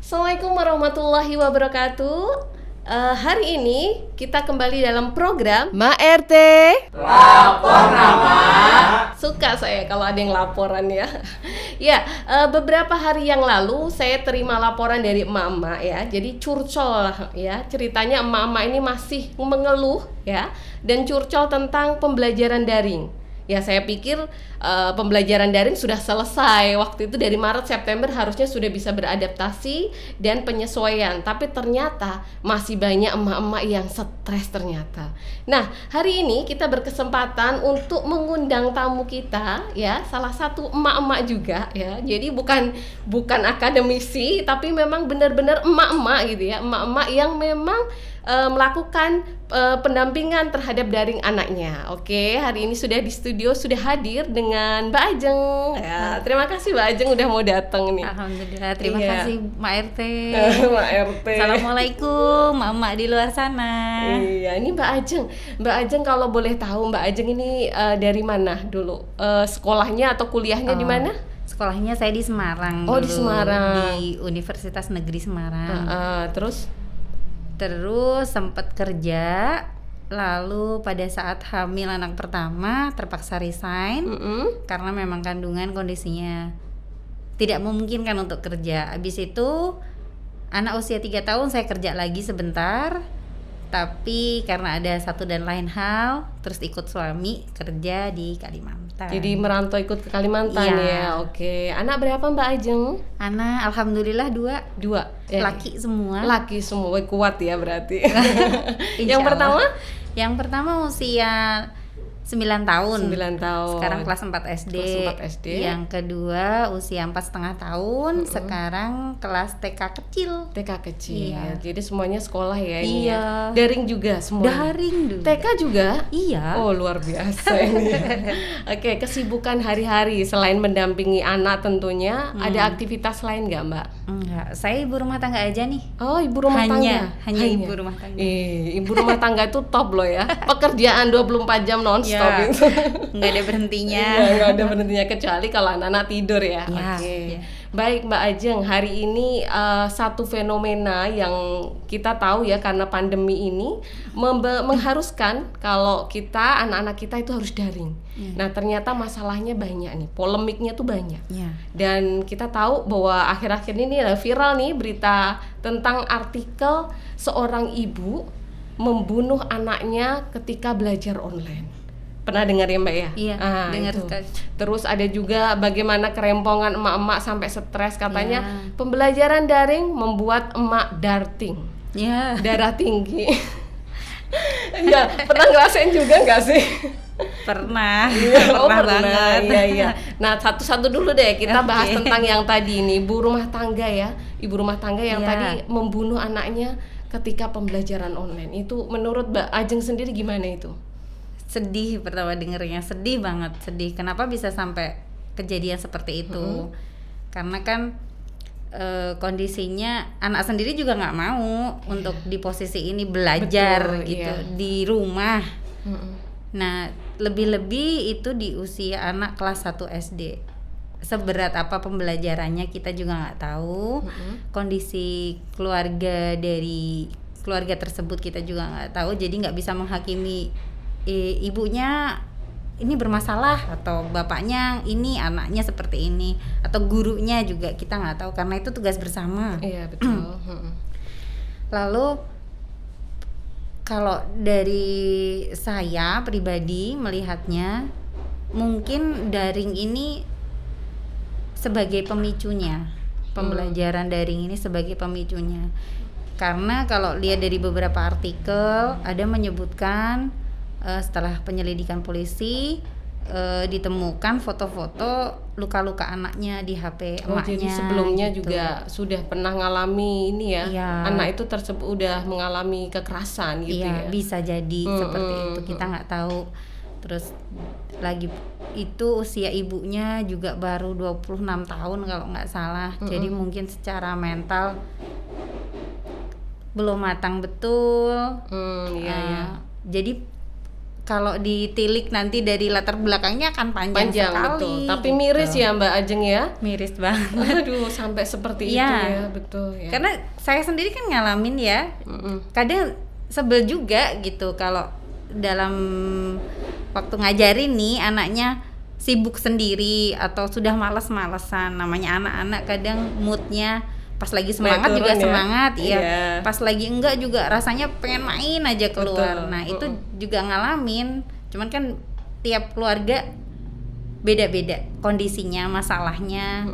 Assalamualaikum warahmatullahi wabarakatuh. Hari ini kita kembali dalam program Ma RT Lapor Nama. Suka saya kalau ada yang laporan ya. Ya, beberapa hari yang lalu saya terima laporan dari emak-emak ya. Jadi curcol lah ya. Ceritanya emak-emak ini masih mengeluh ya dan curcol tentang pembelajaran daring. Ya saya pikir pembelajaran daring sudah selesai. Waktu itu dari Maret September harusnya sudah bisa beradaptasi dan penyesuaian. Tapi ternyata masih banyak emak-emak yang stres ternyata. Nah hari ini kita berkesempatan untuk mengundang tamu kita ya, salah satu emak-emak juga ya. Jadi bukan akademisi tapi memang benar-benar emak-emak gitu ya. Emak-emak yang memang melakukan pendampingan terhadap daring anaknya. Oke, hari ini sudah di studio, sudah hadir dengan Mbak Ajeng. Ya, terima kasih Mbak Ajeng udah mau datang nih. Alhamdulillah, terima Iya. kasih Mak RT. Mbak RT. Assalamualaikum Mak di luar sana. Iya, ini Mbak Ajeng. Mbak Ajeng kalau boleh tahu Mbak Ajeng ini dari mana dulu? Sekolahnya atau kuliahnya di mana? Sekolahnya saya di Semarang. Oh, dulu, di Semarang. Di Universitas Negeri Semarang. Terus sempat kerja, lalu pada saat hamil anak pertama terpaksa resign karena memang kandungan kondisinya tidak memungkinkan untuk kerja. Habis itu anak usia 3 tahun saya kerja lagi sebentar, tapi karena ada satu dan lain hal terus ikut suami kerja di Kalimantan. jadi merantau ikut ke Kalimantan Iya. ya. Oke. Anak berapa Mbak Ajeng? Anak alhamdulillah 2 2. laki semua. Laki semua, kuat ya berarti. Insya Yang pertama? Allah. Yang pertama usia 9 tahun. 9 tahun. Sekarang kelas 4 SD. Kelas 4 SD. Yang kedua usia 4,5 tahun. Sekarang kelas TK kecil. TK kecil. Iya. Jadi semuanya sekolah ya ini. Iya. Ya? Daring juga semuanya. Daring dulu. TK juga? Iya. Oh, luar biasa ini. Oke, kesibukan hari-hari selain mendampingi anak tentunya, ada aktivitas lain nggak Mbak? Enggak, saya ibu rumah tangga aja nih. Oh, ibu rumah tangga. Hanya ibu rumah tangga. Ibu rumah tangga itu top loh ya. Pekerjaan 24 jam non-stop Ya, itu. nggak ada berhentinya. Iya, nggak ada berhentinya kecuali kalau anak-anak tidur ya. Ya, Oke. ya. Baik Mbak Ajeng, hari ini satu fenomena yang kita tahu ya karena pandemi ini mengharuskan kalau kita anak-anak kita itu harus daring. Nah ternyata masalahnya banyak nih, polemiknya tuh banyak. Ya. Dan kita tahu bahwa akhir-akhir ini viral nih berita tentang artikel seorang ibu membunuh anaknya ketika belajar online. Pernah dengar ya Mbak ya? Iya, dengar itu. sekali. Terus ada juga bagaimana kerempongan emak-emak sampai stres katanya Iya. pembelajaran daring membuat emak darting, Ya. darah tinggi. Ya, pernah ngerasain juga nggak sih? Pernah. Oh, Pernah banget. Iya. Nah, satu-satu dulu deh kita bahas Oke. tentang yang tadi nih, ibu rumah tangga ya. Ibu rumah tangga yang Iya. tadi membunuh anaknya ketika pembelajaran online. Itu menurut Mbak Ajeng sendiri gimana itu? Sedih pertama dengernya, sedih banget, sedih. Kenapa bisa sampai kejadian seperti itu? Karena kan kondisinya anak sendiri juga nggak mau untuk di posisi ini belajar. Betul, gitu iya. di rumah. Nah, lebih-lebih itu di usia anak kelas 1 SD. Seberat apa pembelajarannya kita juga nggak tahu. Kondisi keluarga dari keluarga tersebut kita juga nggak tahu. Jadi nggak bisa menghakimi ibunya ini bermasalah atau bapaknya ini anaknya seperti ini atau gurunya juga kita nggak tahu karena itu tugas bersama. Iya, betul. Lalu kalau dari saya pribadi melihatnya mungkin daring ini sebagai pemicunya, pembelajaran daring ini sebagai pemicunya. Karena kalau lihat dari beberapa artikel ada menyebutkan setelah penyelidikan polisi ditemukan foto-foto luka-luka anaknya di HP Oh, emaknya. jadi sebelumnya gitu. juga sudah pernah ngalami ini ya. Iya. Anak itu tersebut udah mengalami kekerasan gitu Iya, ya. bisa jadi seperti itu, kita nggak tahu. Terus lagi itu usia ibunya juga baru 26 tahun kalau nggak salah. Jadi mungkin secara mental belum matang betul. Iya, iya. Jadi kalau ditilik nanti dari latar belakangnya akan panjang sekali. Betul. Tapi miris gitu. ya Mbak Ajeng ya. Miris banget. Aduh, sampai seperti itu Iya. ya, betul ya. Karena saya sendiri kan ngalamin ya, kadang sebel juga gitu kalau dalam waktu ngajarin nih anaknya sibuk sendiri atau sudah malas-malesan. Namanya anak-anak kadang moodnya pas lagi semangat Naik juga turun ya? semangat ya. Iya. Pas lagi enggak juga rasanya pengen main aja keluar. Betul. Nah itu juga ngalamin. Cuman kan tiap keluarga beda-beda kondisinya, masalahnya,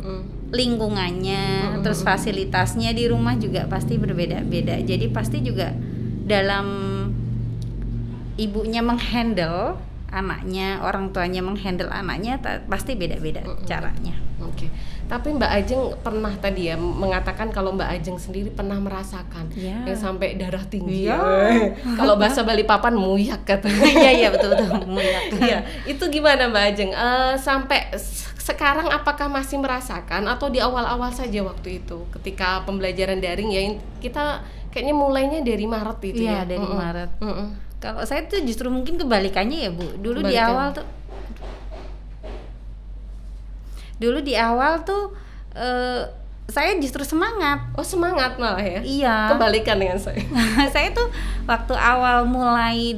lingkungannya, terus fasilitasnya di rumah juga pasti berbeda-beda. Jadi pasti juga dalam ibunya menghandle anaknya, orang tuanya menghandle anaknya pasti beda-beda caranya. Oke. Tapi Mbak Ajeng pernah tadi ya mengatakan kalau Mbak Ajeng sendiri pernah merasakan Ya. yang sampai darah tinggi. Iya. Kalau bahasa Bali Papan muyak katanya. Iya betul. Iya, itu gimana Mbak Ajeng? Sampai sekarang apakah masih merasakan atau di awal-awal saja waktu itu ketika pembelajaran daring ya kita kayaknya mulainya dari Maret itu Iya, ya. dari Maret. Kalau saya tuh justru mungkin kebalikannya ya Bu. Dulu di awal tuh saya justru semangat. Oh, semangat malah ya. Iya. Kebalikan dengan saya. Saya tuh waktu awal mulai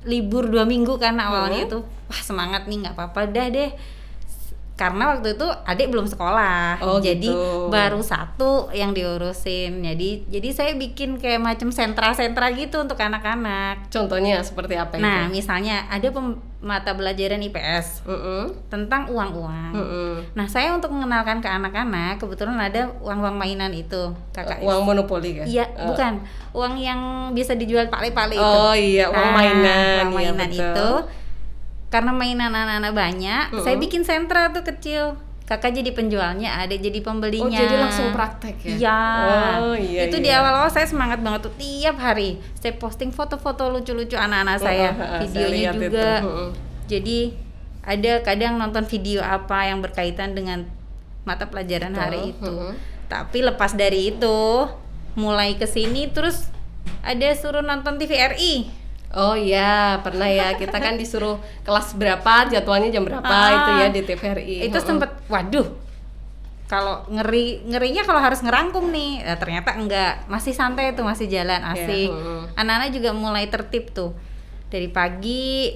libur 2 minggu kan awalnya tuh wah semangat nih, nggak apa-apa deh. Karena waktu itu adik belum sekolah, Oh, jadi gitu. baru 1 yang diurusin. Jadi saya bikin kayak macam sentra-sentra gitu untuk anak-anak. Contohnya seperti apa itu? Nah, misalnya ada mata pelajaran IPS tentang uang-uang. Nah, saya untuk mengenalkan ke anak-anak, kebetulan ada uang-uang mainan itu, kakak. Uang monopoli kan? Iya, bukan. Uang yang bisa dijual pale-pale itu. Oh iya, uang mainan. Uang Iya, mainan betul. itu. Karena mainan anak-anak banyak, saya bikin sentra tuh kecil. Kakak jadi penjualnya, adik jadi pembelinya. Oh, jadi langsung praktek ya? Iya. Oh, iya. Itu di awal-awal saya semangat banget tuh, tiap hari saya posting foto-foto lucu-lucu anak-anak saya, videonya saya lihat juga. itu. Jadi ada kadang nonton video apa yang berkaitan dengan mata pelajaran hari itu. Tapi lepas dari itu, mulai kesini terus ada suruh nonton TVRI. Oh iya, pernah ya. Kita kan disuruh kelas berapa, jadwalnya jam berapa itu ya di TVRI. Itu sempet, waduh, kalau ngerinya kalau harus ngerangkum nih, ternyata enggak, masih santai tuh, masih jalan asik. Anak-anak juga mulai tertib tuh. Dari pagi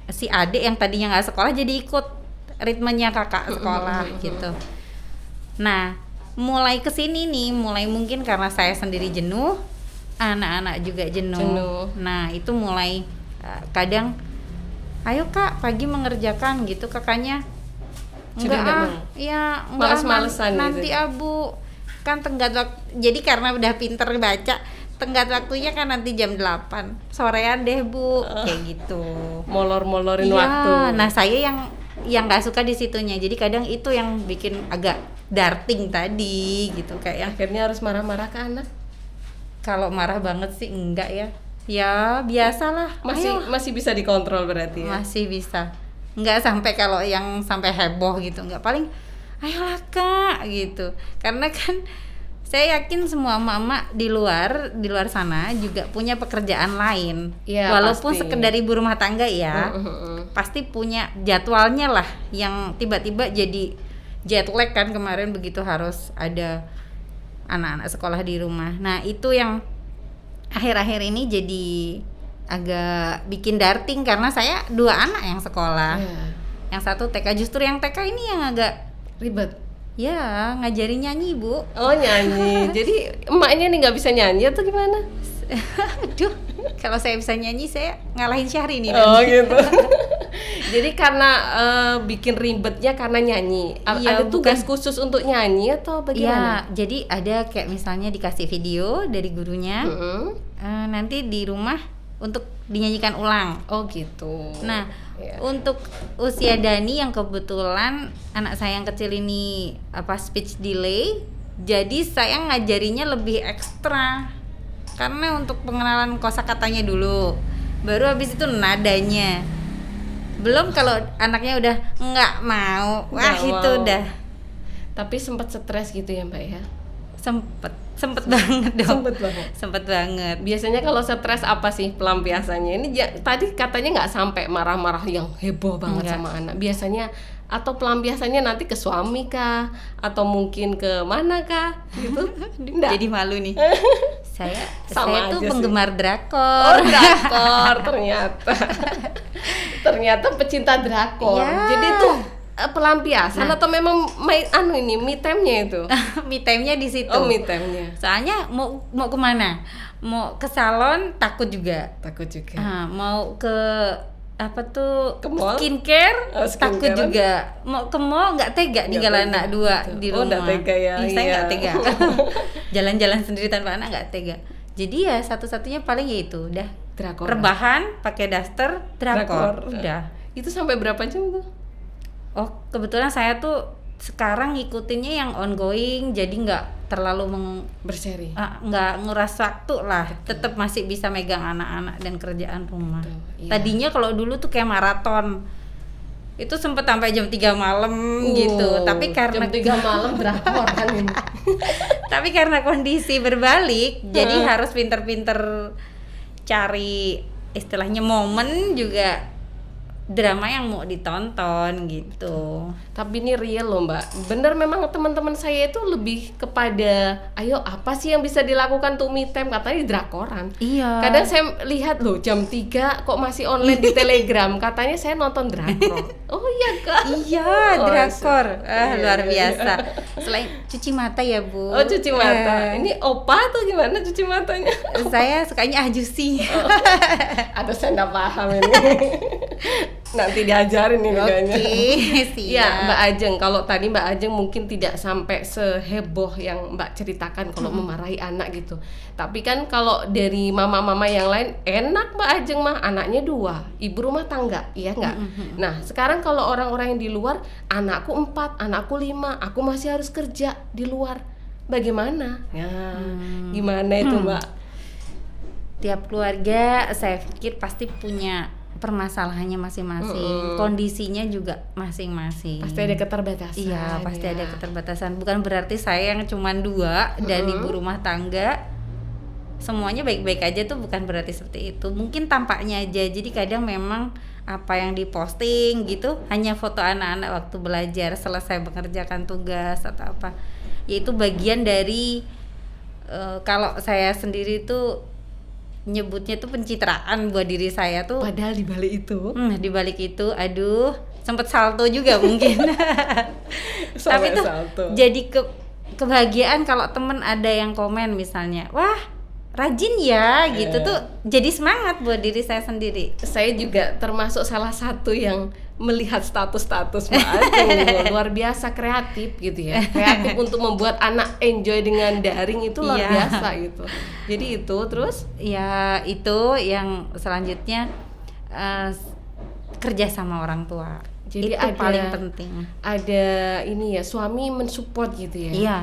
si adik yang tadinya nggak sekolah jadi ikut ritmenya kakak sekolah gitu. Nah, mulai kesini nih, mulai mungkin karena saya sendiri jenuh, anak-anak juga jenuh. Nah, itu mulai kadang, ayo kak pagi mengerjakan gitu, kakaknya enggak ya enggak males-malesan nanti gitu. Abu kan tenggat waktu, jadi karena udah pinter baca tenggat waktunya kan nanti jam 8 sorean deh Bu, kayak gitu. Molor-molorin Iya, waktu. nah saya yang nggak suka di situnya, jadi kadang itu yang bikin agak darting tadi gitu, kayak Akhirnya harus marah-marah ke anak. kalau marah banget sih enggak ya. Ya biasalah. Masih bisa dikontrol berarti ya. Masih bisa. Enggak sampai kalau yang sampai heboh gitu, enggak, paling ayolah Kak gitu. Karena kan saya yakin semua mama di luar sana juga punya pekerjaan lain. Ya, walaupun pasti. sekedar ibu rumah tangga ya. Pasti punya jadwalnya lah yang tiba-tiba jadi jet lag kan kemarin begitu harus ada anak-anak sekolah di rumah. Nah, itu yang akhir-akhir ini jadi agak bikin darting karena saya 2 anak yang sekolah. Yang satu TK, justru yang TK ini yang agak Ribet. ya ngajarin nyanyi Bu. Oh, nyanyi. Jadi emaknya nih nggak bisa nyanyi atau gimana? Aduh, kalau saya bisa nyanyi saya ngalahin Syahrini Oh nanti. gitu. Jadi karena bikin ribetnya karena nyanyi. Iya, Ada tugas khusus untuk nyanyi atau bagaimana? Iya, jadi ada kayak misalnya dikasih video dari gurunya, nanti di rumah untuk dinyanyikan ulang. Oh gitu. Nah, Iya. untuk usia Dani yang kebetulan anak saya yang kecil ini speech delay, jadi saya ngajarinya lebih ekstra. Karena untuk pengenalan kosakatanya dulu, baru habis itu nadanya. Belum kalau anaknya udah nggak mau, wah Nggak itu mau. udah. Tapi sempat stres gitu ya Mbak ya? Sempet banget dong. Sempet banget. Sempet banget. Biasanya kalau stres apa sih pelampiasannya? Ini tadi katanya nggak sampai marah-marah yang heboh banget Enggak. sama anak. Biasanya atau pelampiasannya nanti ke suami kah? Atau mungkin ke mana kah? Gitu? Nggak? Jadi malu nih. Saya Sama tuh aja sih. penggemar Oh, drakor. drakor ternyata. Ternyata pecinta drakor. Ya. Jadi tuh pelampiasan Nah. atau memang me time-nya itu? Me time-nya di situ. Oh, me time-nya. Soalnya mau kemana? Mau ke salon takut juga. Takut juga. Mau ke apa tuh Ke mall? skincare, Oh, takut skincare-an? juga. Mau ke mall nggak tega tinggal tega. anak dua Betul. di Oh, rumah. nggak tega ya, Saya iya. nggak tega. Jalan-jalan sendiri tanpa anak nggak tega. Jadi ya satu-satunya paling yaitu udah Drakor. rebahan, pakai daster, drakor. Udah. Itu sampai berapa jam tuh? Oh, kebetulan saya tuh sekarang ngikutinnya yang ongoing, jadi nggak terlalu Berseri. nggak nguras waktu lah. Tetap masih bisa megang anak-anak dan kerjaan rumah. Betul, iya. Tadinya kalau dulu tuh kayak maraton, itu sempet sampai jam 3 malam gitu. Tapi karena jam 3 malam drakor kan ini. tapi karena kondisi berbalik, jadi harus pinter-pinter cari istilahnya momen juga drama yang mau ditonton gitu. Tapi ini real loh Mbak. Bener memang teman-teman saya itu lebih kepada ayo apa sih yang bisa dilakukan tuh me time, katanya drakoran. Iya. Kadang saya lihat loh jam 3 kok masih online di Telegram, katanya saya nonton drakor. Oh iya Kak. Iya, Oh, drakor. iya, Luar iya. biasa. Selain cuci mata ya, Bu. Oh cuci mata. Ini opa tuh gimana cuci matanya? Saya sukanya ajusi. Aduh saya nggak paham ini. Nanti diajarin nih kayaknya. Siap. Ya Mbak Ajeng, kalau tadi Mbak Ajeng mungkin tidak sampai seheboh yang Mbak ceritakan kalau memarahi anak gitu. Tapi kan kalau dari mama-mama yang lain enak Mbak Ajeng mah, anaknya 2, ibu rumah tangga, iya nggak? Nah sekarang kalau orang-orang yang di luar, anakku 4, anakku 5, aku masih harus kerja di luar. Bagaimana? Ya, gimana itu Mbak? Tiap keluarga saya pikir pasti punya permasalahannya masing-masing, kondisinya juga masing-masing. Pasti ada keterbatasan. Iya, pasti ya. ada keterbatasan. Bukan berarti saya yang cuman 2 dan ibu rumah tangga semuanya baik-baik aja tuh, bukan berarti seperti itu. Mungkin tampaknya aja. Jadi kadang memang apa yang diposting gitu hanya foto anak-anak waktu belajar selesai mengerjakan tugas atau apa. Yaitu bagian dari kalau saya sendiri tuh nyebutnya tuh pencitraan buat diri saya tuh. Padahal di balik itu Di balik itu, aduh, sempet salto juga mungkin. Tapi tuh salto. jadi kebahagiaan kalau temen ada yang komen misalnya, wah rajin ya, gitu tuh jadi semangat buat diri saya sendiri. Saya juga termasuk salah satu yang melihat status-status Mbak Ajeng gitu. Luar biasa kreatif gitu ya. Kreatif untuk membuat anak enjoy dengan daring itu luar Iya. biasa gitu. Jadi itu terus Ya itu yang selanjutnya kerja sama orang tua. Jadi itu paling penting. Ada ini ya, suami mensupport gitu ya. Iya.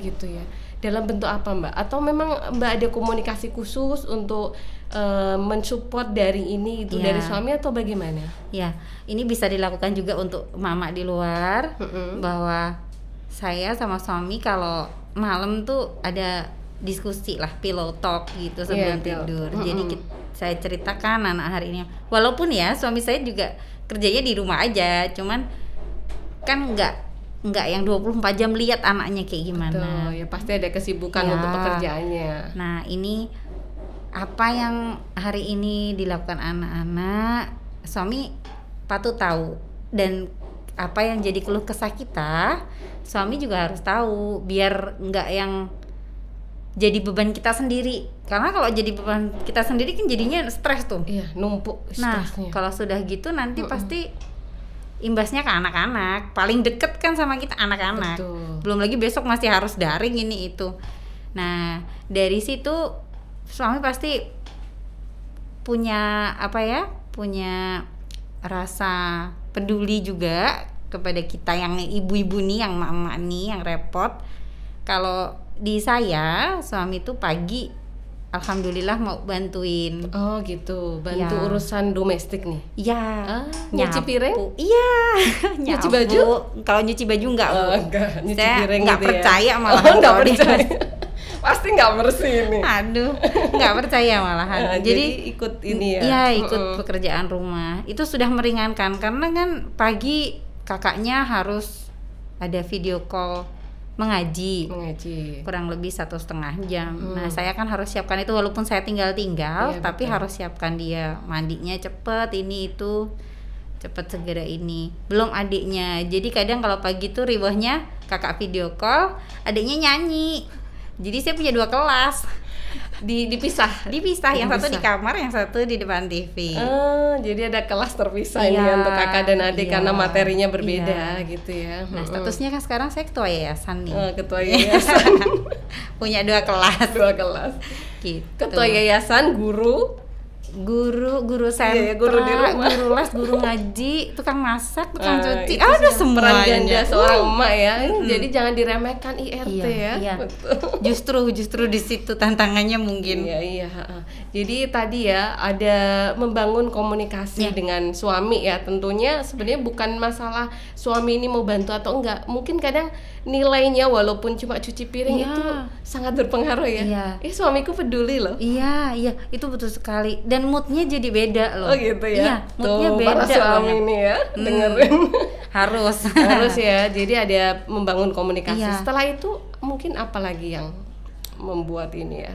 Gitu ya. Dalam bentuk apa Mbak? Atau memang Mbak ada komunikasi khusus untuk mensupport dari ini itu Iya. dari suami atau bagaimana? Ya, ini bisa dilakukan juga untuk mama di luar, bahwa saya sama suami kalau malam tuh ada diskusi lah, pillow talk gitu sebelum Iya, tidur. Jadi saya ceritakan anak hari ini. Walaupun ya suami saya juga kerjanya di rumah aja, cuman kan nggak yang 24 jam lihat anaknya kayak gimana. Tuh, ya pasti ada kesibukan Ya. untuk pekerjaannya. Nah, ini apa yang hari ini dilakukan anak-anak, suami patut tahu, dan apa yang jadi keluh kesah kita, suami juga harus tahu biar nggak yang jadi beban kita sendiri. Karena kalau jadi beban kita sendiri kan jadinya stres tuh. Iya, numpuk Nah, stresnya. kalau sudah gitu nanti pasti imbasnya ke anak-anak. Paling deket kan sama kita anak-anak. Betul. Belum lagi besok masih harus daring ini itu. Nah, dari situ suami pasti punya punya rasa peduli juga kepada kita yang ibu-ibu nih, yang emak-emak nih yang repot. Kalau di saya, suami tuh pagi alhamdulillah mau bantuin. Oh gitu, bantu Ya. urusan domestik nih. Iya. Nyuci piring? Iya. Nyuci Nyapu. baju? Kalau nyuci baju enggak, Bu. Enggak, nyuci Saya piring nggak gitu ya. percaya malahan Oh, nggak kalau dia- percaya. Pasti nggak bersih nih. Aduh, nggak percaya malahan. Jadi ikut ini ya. Iya, ikut pekerjaan rumah. Itu sudah meringankan karena kan pagi kakaknya harus ada video call mengaji. Kurang lebih 1,5 jam. Nah, saya kan harus siapkan itu walaupun saya tinggal, Iya, tapi betul. harus siapkan dia mandinya cepet, ini itu cepet segera ini. Belum adiknya. Jadi kadang kalau pagi tuh riwahnya kakak video call, adiknya nyanyi. Jadi saya punya 2 kelas. Dipisah. Yang satu di Dipisah. kamar, yang satu di depan TV. Jadi ada kelas terpisah ini Iya, untuk kakak dan adik iya, karena materinya berbeda iya. gitu ya. Nah, statusnya kan sekarang saya ketua yayasan nih. Ketua yayasan. Punya 2 kelas. 2 kelas. Gitu. Ketua yayasan, guru. Guru sentra, Iya, guru di rumah. guru les, guru ngaji, tukang masak, tukang cuci, Itu ada sih peran semuanya. ganda seorang emak ya. Jadi jangan diremehkan IRT ya. Iya. Betul. Justru di situ tantangannya mungkin. Iya. Jadi tadi ya ada membangun komunikasi Iya. dengan suami ya. Tentunya sebenarnya bukan masalah suami ini mau bantu atau enggak. Mungkin kadang nilainya walaupun cuma cuci piring Iya. itu sangat berpengaruh ya. Iya. Suamiku peduli loh. Iya, itu betul sekali. Dan moodnya jadi beda loh. Oh gitu ya. Iya, moodnya Tuh, beda para suami banget. ini ya dengerin. Harus. Harus ya. Jadi ada membangun komunikasi. Iya. Setelah itu mungkin apa lagi yang membuat ini ya?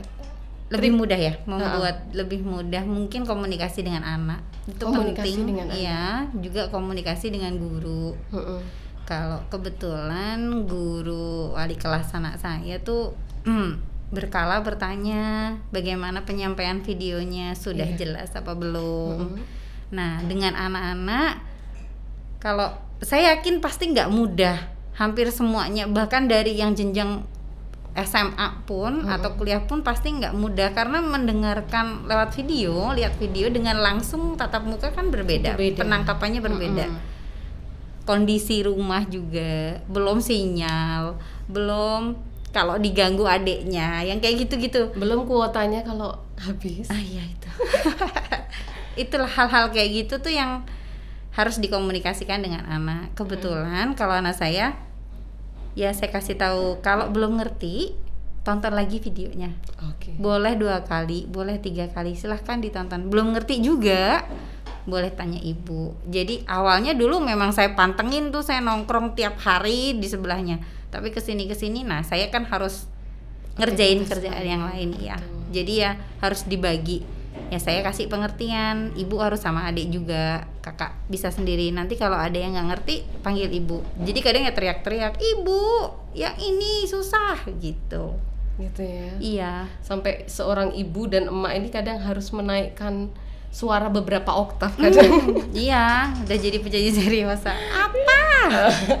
Lebih mudah ya, membuat lebih mudah mungkin komunikasi dengan anak. Itu Komunikasi penting. dengan anak. Iya, juga komunikasi dengan guru. Kalau kebetulan guru wali kelas anak saya tuh berkala bertanya bagaimana penyampaian videonya, sudah jelas apa belum. Nah, dengan anak-anak kalau saya yakin pasti nggak mudah, hampir semuanya, bahkan dari yang jenjang SMA pun atau kuliah pun pasti nggak mudah karena mendengarkan lewat video, lihat video dengan langsung tatap muka kan berbeda. Penangkapannya berbeda. Kondisi rumah juga, belum sinyal, belum kalau diganggu adiknya, yang kayak gitu-gitu. Belum kuotanya kalau habis. Iya itu. Itulah hal-hal kayak gitu tuh yang harus dikomunikasikan dengan anak. Kebetulan kalau anak saya, ya saya kasih tahu kalau belum ngerti, tonton lagi videonya. Boleh 2 kali, boleh 3 kali, silahkan ditonton. Belum ngerti juga, boleh tanya ibu. Jadi awalnya dulu memang saya pantengin tuh, saya nongkrong tiap hari di sebelahnya. Tapi kesini, nah saya kan harus ngerjain kerjaan yang lain ya. Jadi ya harus dibagi. Ya saya kasih pengertian, ibu harus sama adik juga, kakak bisa sendiri. Nanti kalau ada yang nggak ngerti panggil ibu. Jadi kadang ya teriak-teriak, ibu yang ini susah gitu. Gitu ya. Iya. Sampai seorang ibu dan emak ini kadang harus menaikkan suara beberapa oktav kadang. Iya, udah jadi penyanyi seriosa.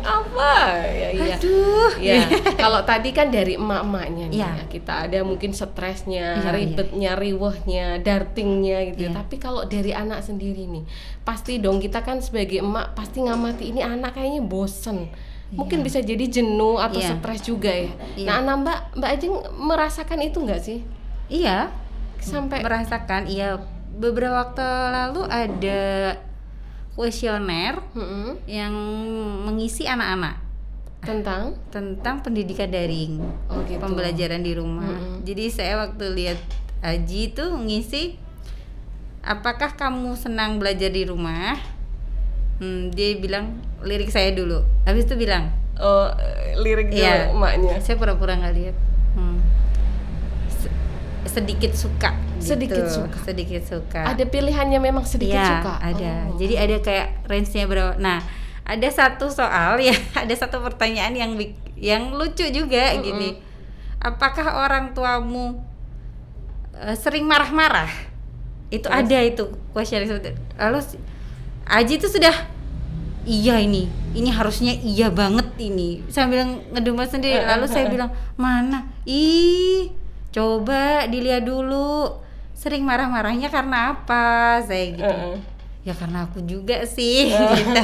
Apa? Ya, iya. Aduh. Ya, kalau tadi kan dari emak-emaknya nih Iya. ya, kita ada mungkin stresnya, Iya, ribetnya, riwehnya, dartingnya gitu. Iya. Tapi kalau dari anak sendiri nih, pasti dong kita kan sebagai emak pasti ngamati ini anak kayaknya bosen. Mungkin bisa jadi jenuh atau Iya. stres juga ya. Iya. Nah, Mbak Ajeng merasakan itu nggak sih? Iya, Sampai merasakan. Iya, beberapa waktu lalu ada kuesioner yang mengisi anak-anak tentang pendidikan daring, gitu. pembelajaran di rumah. Jadi saya waktu lihat Aji itu ngisi, apakah kamu senang belajar di rumah? Dia bilang lirik saya dulu, habis itu bilang lirik dulu iya, emaknya. saya pura-pura nggak lihat. Sedikit suka gitu. Sedikit suka. Ada pilihannya memang sedikit Ya, suka. ada. Jadi ada kayak range-nya berapa. Nah, ada satu soal ya, ada satu pertanyaan yang lucu juga gini. Apakah orang tuamu sering marah-marah? Itu ada itu question. Lalu Aji itu sudah iya ini harusnya iya banget ini. Saya bilang ngedumel sendiri. Lalu saya bilang, "Mana? Ih, coba dilihat dulu. Sering marah-marahnya karena apa?" Saya gitu. Ya karena aku juga sih gitu.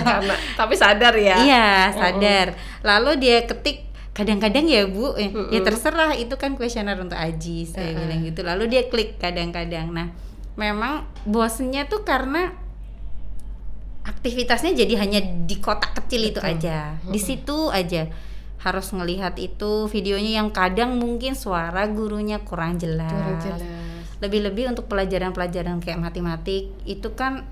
Tapi sadar ya. Iya, sadar. Lalu dia ketik kadang-kadang ya Bu, ya terserah, itu kan kuesioner untuk Aji, saya bilang gitu. Lalu dia klik kadang-kadang. Nah, memang bosennya tuh karena aktivitasnya jadi hanya di kotak kecil itu aja, di situ aja. Harus ngelihat itu videonya yang kadang mungkin suara gurunya kurang jelas. Lebih-lebih untuk pelajaran-pelajaran kayak matematik itu kan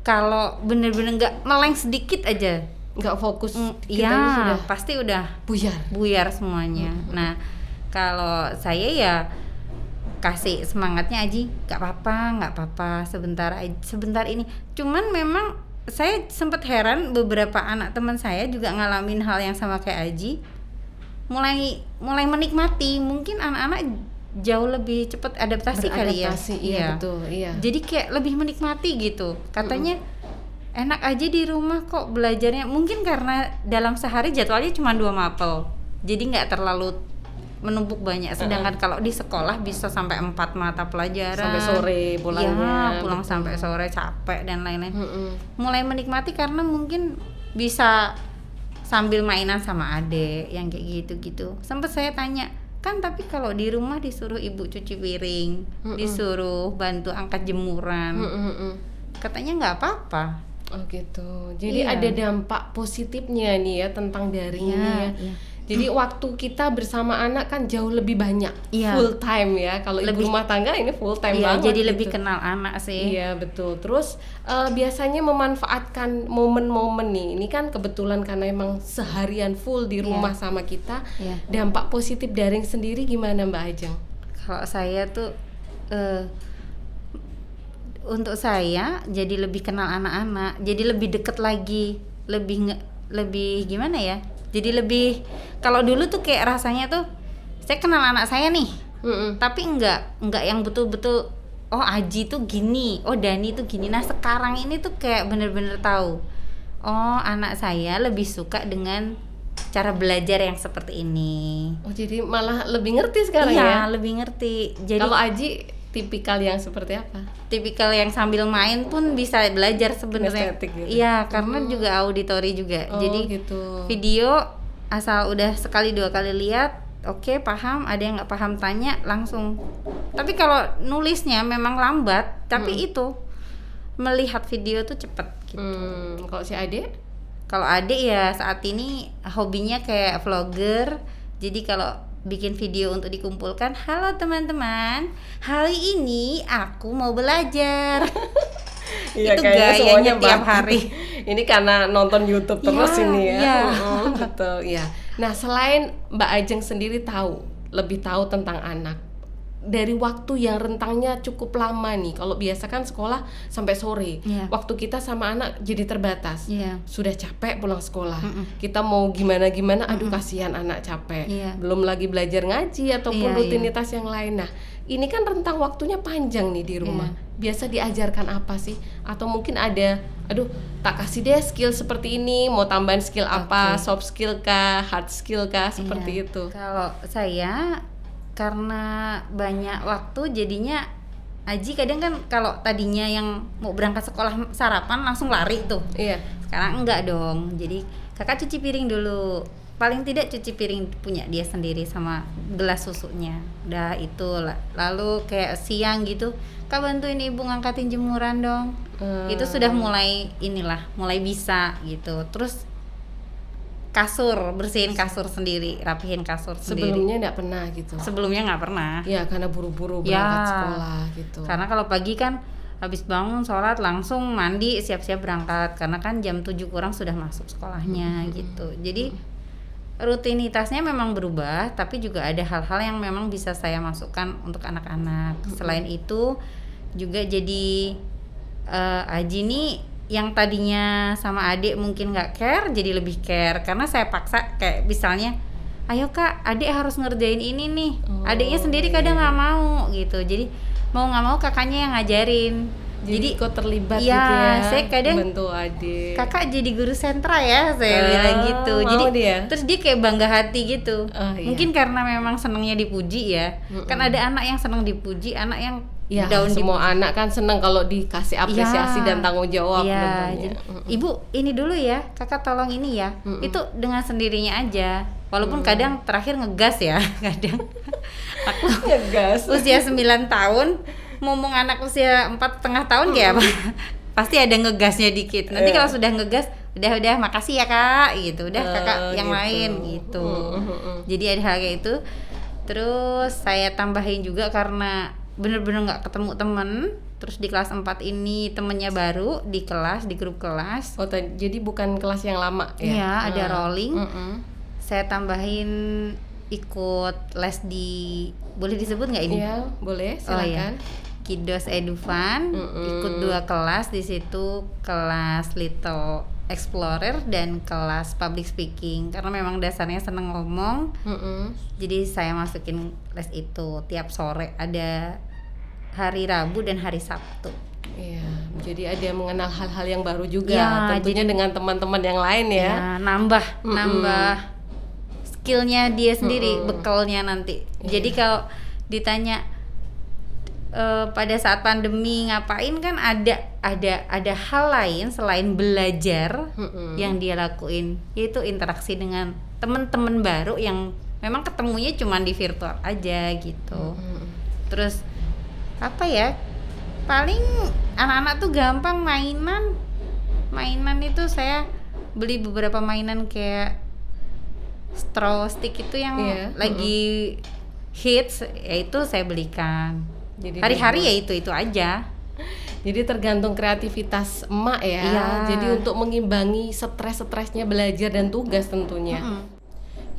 kalau bener-bener nggak meleng sedikit aja, nggak fokus, ya sudah pasti udah buyar semuanya. Nah, kalau saya ya kasih semangatnya, Aji, nggak apa-apa, sebentar ini. Cuman memang saya sempat heran, beberapa anak teman saya juga ngalamin hal yang sama kayak Aji, mulai menikmati. Mungkin anak-anak jauh lebih cepat adaptasi kali ya. Iya, betul, iya. Jadi kayak lebih menikmati gitu. Katanya enak aja di rumah kok belajarnya. Mungkin karena dalam sehari jadwalnya cuma 2 mapel, jadi nggak terlalu menumpuk banyak. Sedangkan kalau di sekolah bisa sampai 4 mata pelajaran, sampai sore pulangnya. Ya, pulang sampai sore, capek dan lain-lain. Mulai menikmati karena mungkin bisa sambil mainan sama adik yang kayak gitu-gitu. Sempat saya tanya, kan tapi kalau di rumah disuruh ibu cuci piring, disuruh bantu angkat jemuran, katanya nggak apa-apa. Oh gitu. Jadi ada dampak positifnya nih ya tentang daring ini ya. Jadi waktu kita bersama anak kan jauh lebih banyak, full time ya. Kalau ibu rumah tangga ini full time banget. Jadi gitu. lebih kenal anak sih. Iya betul. Terus biasanya memanfaatkan momen-momen nih. Ini kan kebetulan karena emang seharian full di rumah sama kita. Dampak positif daring sendiri gimana Mbak Ajeng? Kalau saya tuh untuk saya jadi lebih kenal anak-anak, jadi lebih deket lagi, lebih gimana ya? Jadi lebih, kalau dulu tuh kayak rasanya tuh saya kenal anak saya nih, tapi enggak yang betul-betul oh Aji tuh gini, oh Dani tuh gini. Nah sekarang ini tuh kayak bener-bener tahu, oh anak saya lebih suka dengan cara belajar yang seperti ini. Oh jadi malah lebih ngerti sekarang ya? Iya, lebih ngerti. Jadi kalau Aji tipikal yang seperti apa? Tipikal yang sambil main pun bisa belajar sebenarnya. Gitu. Iya, karena juga auditori juga. Jadi gitu. Video asal udah sekali 2 kali lihat, oke, paham. Ada yang nggak paham tanya langsung. Tapi kalau nulisnya memang lambat, tapi itu melihat video tuh cepet. Gitu. Kalau si Ade? Kalau Ade ya saat ini hobinya kayak vlogger. Jadi kalau bikin video untuk dikumpulkan, halo teman-teman, hari ini aku mau belajar. Itu gayanya tiap hari. Ini karena nonton YouTube terus ini ya. Betul ya. Nah selain Mbak Ajeng sendiri lebih tahu tentang anak, dari waktu yang rentangnya cukup lama nih. Kalau biasa kan sekolah sampai sore, waktu kita sama anak jadi terbatas. Sudah capek pulang sekolah, kita mau gimana, aduh kasihan anak capek. Belum lagi belajar ngaji ataupun rutinitas yang lain. Nah ini kan rentang waktunya panjang nih di rumah. Biasa diajarkan apa sih? Atau mungkin ada, aduh tak kasih deh skill seperti ini, mau tambahin skill apa, soft skill kah, hard skill kah, seperti itu. Kalau saya karena banyak waktu jadinya Aji kadang kan kalau tadinya yang mau berangkat sekolah sarapan langsung lari tuh. Sekarang enggak dong. Jadi kakak cuci piring dulu. Paling tidak cuci piring punya dia sendiri sama gelas susunya. Udah itu lalu kayak siang gitu, Kak bantuin ibu ngangkatin jemuran dong. Itu sudah mulai bisa gitu. Terus bersihin kasur sendiri, rapihin kasur sendiri. Sebelumnya nggak pernah gitu? Sebelumnya nggak pernah. Ya karena buru-buru berangkat sekolah gitu. Karena kalau pagi kan habis bangun sholat langsung mandi siap-siap berangkat. Karena kan jam 7 kurang sudah masuk sekolahnya gitu. Jadi rutinitasnya memang berubah, tapi juga ada hal-hal yang memang bisa saya masukkan untuk anak-anak. Selain itu juga jadi Aji nih yang tadinya sama adik mungkin nggak care jadi lebih care karena saya paksa kayak misalnya ayo kak adik harus ngerjain ini nih, adiknya sendiri kadang nggak mau gitu, jadi mau nggak mau kakaknya yang ngajarin, jadi ikut terlibat gitu ya. Saya kadang bantu adik, kakak jadi guru sentra ya saya bilang gitu, jadi terus dia kayak bangga hati gitu. Mungkin karena memang senangnya dipuji ya. Kan ada anak yang senang dipuji, anak yang semua anak kan senang kalau dikasih apresiasi dan tanggung jawab. Jadi, ibu ini dulu ya, kakak tolong ini ya. Itu dengan sendirinya aja. Walaupun kadang terakhir ngegas ya, kadang aku Ngegas. usia 9 tahun ngomong anak usia 4,5 tahun kayak apa? Pasti ada ngegasnya dikit. Nanti kalau sudah ngegas, udah makasih ya kak, gitu. Udah kakak yang gitu. lain gitu. Jadi ada hal kayak itu. Terus saya tambahin juga karena bener-bener nggak ketemu temen. Terus di kelas 4 ini temennya baru di kelas, di grup kelas. Oh, jadi bukan kelas yang lama ya? Iya, ada rolling. Mm-mm. Saya tambahin ikut les di, boleh disebut nggak ini? Iya, boleh, Oh silakan. iya. Kidos Edufan, ikut 2 kelas di situ, kelas Little Explorer dan kelas Public Speaking. Karena memang dasarnya seneng ngomong, Mm-mm. jadi saya masukin les itu tiap sore, ada hari Rabu dan hari Sabtu. Iya, jadi ada mengenal hal-hal yang baru juga, Ya, tentunya dengan teman-teman yang lain ya. Ya, nambah skillnya dia sendiri, bekalnya nanti. Jadi kalau ditanya pada saat pandemi ngapain, kan ada hal lain selain belajar yang dia lakuin, yaitu interaksi dengan teman-teman baru yang memang ketemunya cuma di virtual aja gitu. Terus apa ya, paling anak-anak tuh gampang mainan itu saya beli beberapa mainan kayak straw stick itu yang lagi hits, yaitu saya belikan. Jadi Hari-hari ya itu aja. Jadi tergantung kreativitas emak ya. Iya. Jadi untuk mengimbangi stres-stresnya belajar dan tugas tentunya.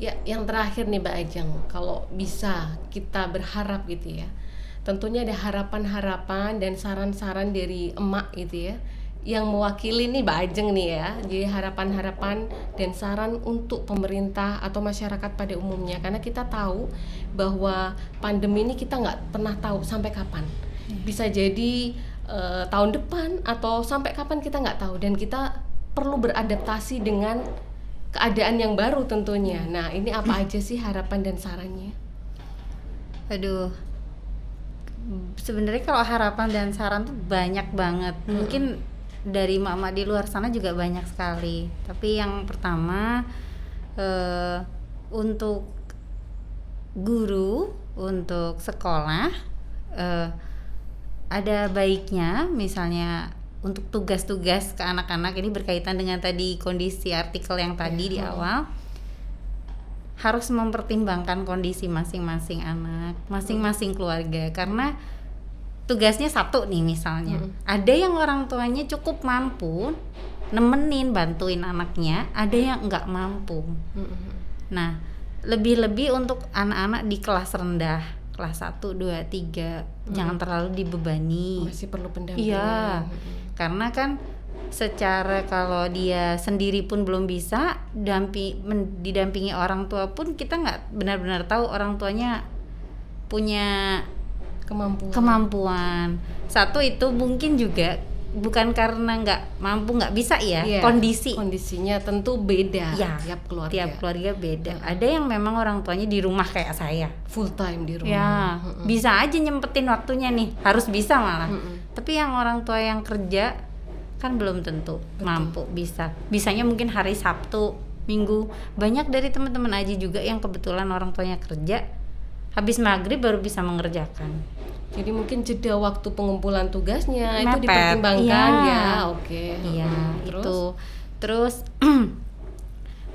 Ya, yang terakhir nih Mbak Ajeng, kalau bisa kita berharap gitu ya. Tentunya ada harapan-harapan dan saran-saran dari emak gitu ya, yang mewakili nih Mbak Ajeng nih ya. Jadi harapan-harapan dan saran untuk pemerintah atau masyarakat pada umumnya, karena kita tahu bahwa pandemi ini kita nggak pernah tahu sampai kapan. Bisa jadi tahun depan atau sampai kapan kita nggak tahu, dan kita perlu beradaptasi dengan keadaan yang baru tentunya. Nah, ini apa aja sih harapan dan sarannya? Aduh, sebenarnya kalau harapan dan saran tuh banyak banget. Mungkin dari mama di luar sana juga banyak sekali. Tapi yang pertama, untuk guru, untuk sekolah, ada baiknya misalnya untuk tugas-tugas ke anak-anak ini berkaitan dengan tadi kondisi artikel yang tadi di awal, harus mempertimbangkan kondisi masing-masing anak, masing-masing keluarga, karena tugasnya satu nih misalnya, ada yang orang tuanya cukup mampu nemenin, bantuin anaknya, ada yang nggak mampu. Nah, lebih-lebih untuk anak-anak di kelas rendah, kelas 1, 2, 3, jangan terlalu dibebani. Masih perlu pendampingan. Iya, karena kan secara kalau dia sendiri pun belum bisa, didampingi orang tua pun kita nggak benar-benar tahu orang tuanya punya kemampuan. Satu itu mungkin juga bukan karena nggak mampu, nggak bisa ya, kondisinya tentu beda ya, tiap keluarga beda. Ada yang memang orang tuanya di rumah kayak saya, full time di rumah ya, bisa aja nyempetin waktunya nih, harus bisa malah. Tapi yang orang tua yang kerja kan belum tentu mampu bisanya mungkin hari Sabtu, Minggu. Banyak dari teman-teman Aji juga yang kebetulan orang tuanya kerja, habis maghrib baru bisa mengerjakan. Jadi mungkin jeda waktu pengumpulan tugasnya itu Mepet. dipertimbangkan Ya. ya. Oke. Iya, terus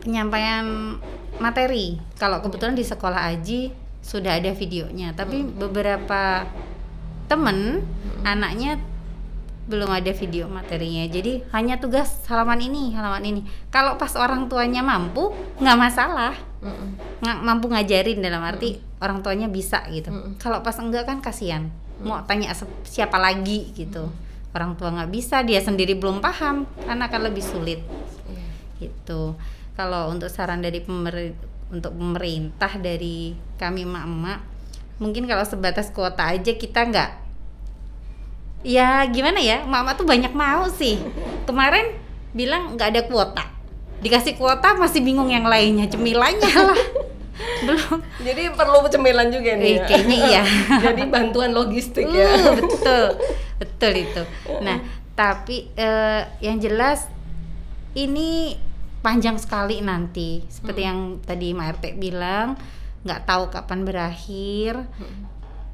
penyampaian materi. Kalau kebetulan di sekolah Aji sudah ada videonya, tapi beberapa temen anaknya belum ada video materinya. Jadi hanya tugas halaman ini. Kalau pas orang tuanya mampu, nggak masalah. Mampu ngajarin dalam arti orang tuanya bisa gitu. Kalau pas enggak kan kasihan, mau tanya siapa lagi gitu. Orang tua nggak bisa, dia sendiri belum paham, kan akan lebih sulit gitu. Kalau untuk saran dari untuk pemerintah dari kami emak-emak, mungkin kalau sebatas kuota aja kita nggak, ya gimana ya, emak-emak tuh banyak mau sih. Kemarin bilang nggak ada kuota, dikasih kuota masih bingung yang lainnya, cemilannya lah belum. Jadi perlu cemilan juga nih. Kayaknya iya. Jadi bantuan logistik ya. Betul itu. Nah, tapi yang jelas ini panjang sekali nanti. Seperti yang tadi Mbak RT bilang, nggak tahu kapan berakhir.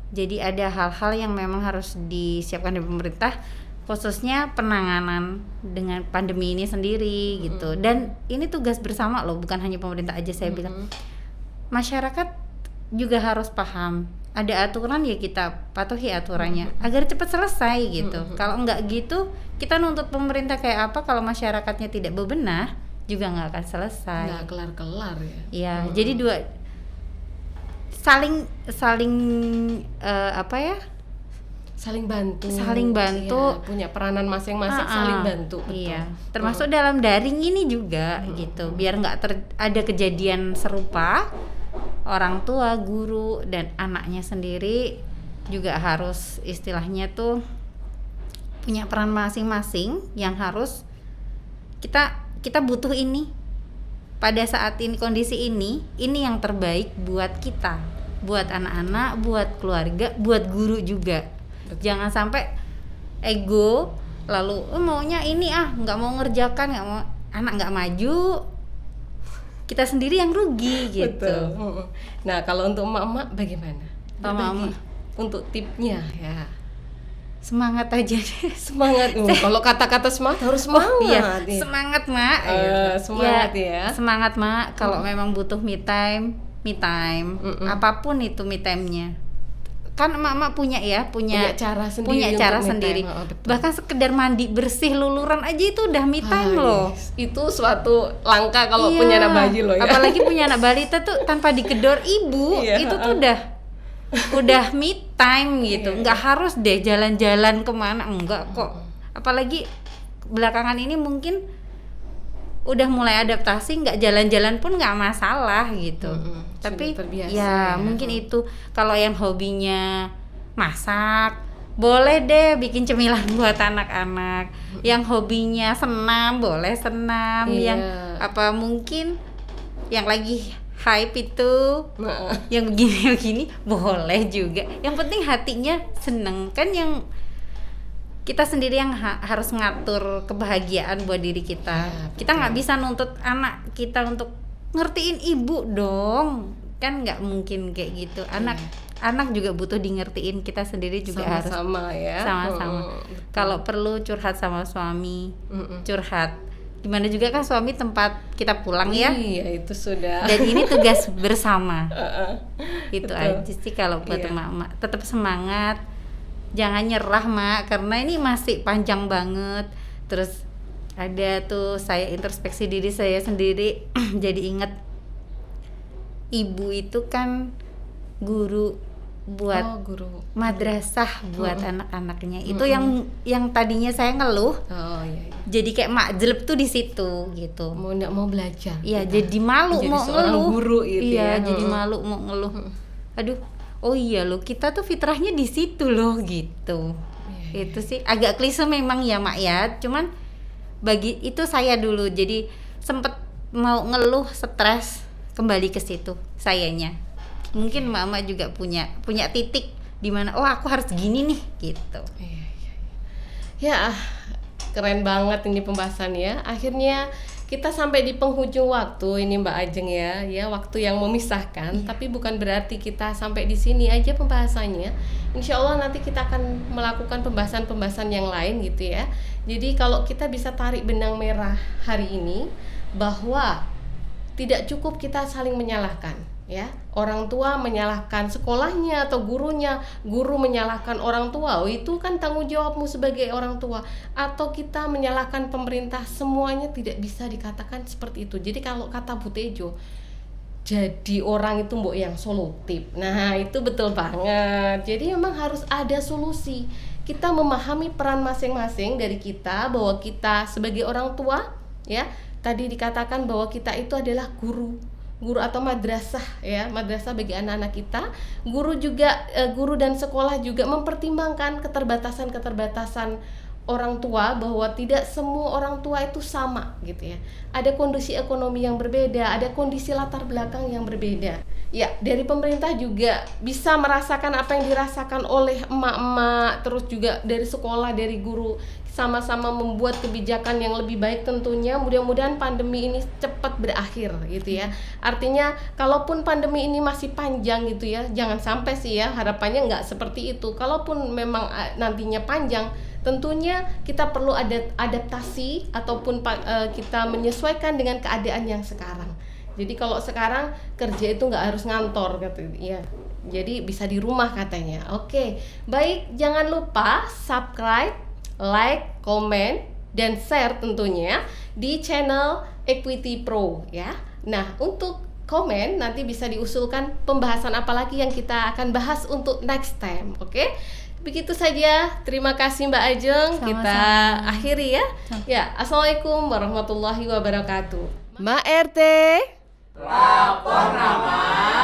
Jadi ada hal-hal yang memang harus disiapkan dari pemerintah, khususnya penanganan dengan pandemi ini sendiri gitu. Dan ini tugas bersama loh, bukan hanya pemerintah aja saya bilang. Masyarakat juga harus paham. Ada aturan ya kita patuhi aturannya agar cepat selesai gitu. Kalau nggak gitu, kita nuntut pemerintah kayak apa kalau masyarakatnya tidak bebenah juga nggak akan selesai. Nggak kelar-kelar ya. Iya, jadi saling apa ya? Saling bantu. Iya, punya peranan masing-masing, saling bantu. Betul. Iya, termasuk dalam daring ini juga gitu, biar nggak ada kejadian serupa. Orang tua, guru, dan anaknya sendiri juga harus istilahnya tuh punya peran masing-masing yang harus kita butuh ini pada saat ini, kondisi ini yang terbaik buat kita, buat anak-anak, buat keluarga, buat guru juga. Jangan sampai ego lalu maunya ini nggak mau ngerjakan, nggak mau, anak nggak maju, kita sendiri yang rugi gitu. Betul. Nah, kalau untuk emak-emak bagaimana? Mama untuk tipnya ya. Semangat aja deh. Semangat. Kalau kata-kata semangat harus semangat. Iya. Semangat, Mak. Semangat ya. Semangat, Mak. Kalau memang butuh me time. Apapun itu me time-nya. Kan emak-emak punya cara sendiri. Bahkan sekedar mandi bersih luluran aja itu udah me time loh. Itu suatu langkah kalau punya anak bayi loh ya. Apalagi punya anak balita tuh tanpa digedor ibu, itu tuh udah me time gitu. Nggak harus deh jalan-jalan kemana, enggak kok. Apalagi belakangan ini mungkin udah mulai adaptasi, nggak jalan-jalan pun nggak masalah gitu. Tapi ya mungkin itu kalau yang hobinya masak, boleh deh bikin cemilan buat anak-anak. Yang hobinya senam, boleh senam. Yang apa mungkin yang lagi hype itu, yang begini-begini boleh juga. Yang penting hatinya seneng, kan yang kita sendiri yang harus ngatur kebahagiaan buat diri kita. Kita nggak bisa nuntut anak kita untuk ngertiin ibu dong, kan nggak mungkin kayak gitu. Anak juga butuh di ngertiin, kita sendiri juga sama-sama ya. Sama-sama. Kalau perlu curhat sama suami, curhat. Gimana juga kan suami tempat kita pulang ya. Iya, itu sudah. Dan ini tugas bersama. Itu aja sih kalau buat emak-emak. Tetap semangat. Jangan nyerah, Mak, karena ini masih panjang banget. Terus ada tuh saya introspeksi diri saya sendiri jadi inget ibu itu kan guru buat madrasah buat anak-anaknya. Itu yang tadinya saya ngeluh. Jadi kayak makjeleb tuh di situ gitu. Nggak mau belajar. Iya, jadi malu mau ngeluh. Guru gitu ya. Jadi malu mau ngeluh. Aduh, oh iya loh, kita tuh fitrahnya di situ loh gitu. Itu sih agak klise memang ya, Mak ya. Cuman bagi itu saya dulu jadi sempet mau ngeluh, stres, kembali ke situ sayanya. Mungkin Mama juga punya titik di mana aku harus gini nih gitu. Ya, keren banget ini pembahasannya. Akhirnya kita sampai di penghujung waktu ini Mbak Ajeng ya, waktu yang memisahkan. Tapi bukan berarti kita sampai di sini aja pembahasannya. Insya Allah nanti kita akan melakukan pembahasan-pembahasan yang lain gitu ya. Jadi kalau kita bisa tarik benang merah hari ini, bahwa tidak cukup kita saling menyalahkan ya. Orang tua menyalahkan sekolahnya atau gurunya, guru menyalahkan orang tua. Itu kan tanggung jawabmu sebagai orang tua. Atau kita menyalahkan pemerintah, semuanya tidak bisa dikatakan seperti itu. Jadi kalau kata Bu Tejo, jadi orang itu mbok yang solutif. Nah, itu betul banget. Jadi memang harus ada solusi. Kita memahami peran masing-masing dari kita, bahwa kita sebagai orang tua ya, tadi dikatakan bahwa kita itu adalah guru atau madrasah ya, madrasah bagi anak-anak kita. Guru juga guru dan sekolah juga mempertimbangkan keterbatasan orang tua, bahwa tidak semua orang tua itu sama gitu ya. Ada kondisi ekonomi yang berbeda, ada kondisi latar belakang yang berbeda. Ya, dari pemerintah juga bisa merasakan apa yang dirasakan oleh emak-emak, terus juga dari sekolah, dari guru, sama-sama membuat kebijakan yang lebih baik tentunya. Mudah-mudahan pandemi ini cepat berakhir gitu ya. Artinya kalaupun pandemi ini masih panjang gitu ya, jangan sampai sih ya, harapannya nggak seperti itu. Kalaupun memang nantinya panjang, tentunya kita perlu adaptasi ataupun kita menyesuaikan dengan keadaan yang sekarang. Jadi kalau sekarang kerja itu nggak harus ngantor ya. Jadi bisa di rumah katanya. Oke, baik, jangan lupa subscribe, like, komen, dan share tentunya di channel Equity Pro ya. Nah, untuk komen nanti bisa diusulkan pembahasan apa lagi yang kita akan bahas untuk next time. Oke? Begitu saja. Terima kasih Mbak Ajeng. Sama-sama. Kita akhiri ya. Ya, assalamualaikum warahmatullahi wabarakatuh. Mbak RT. Lapor nama.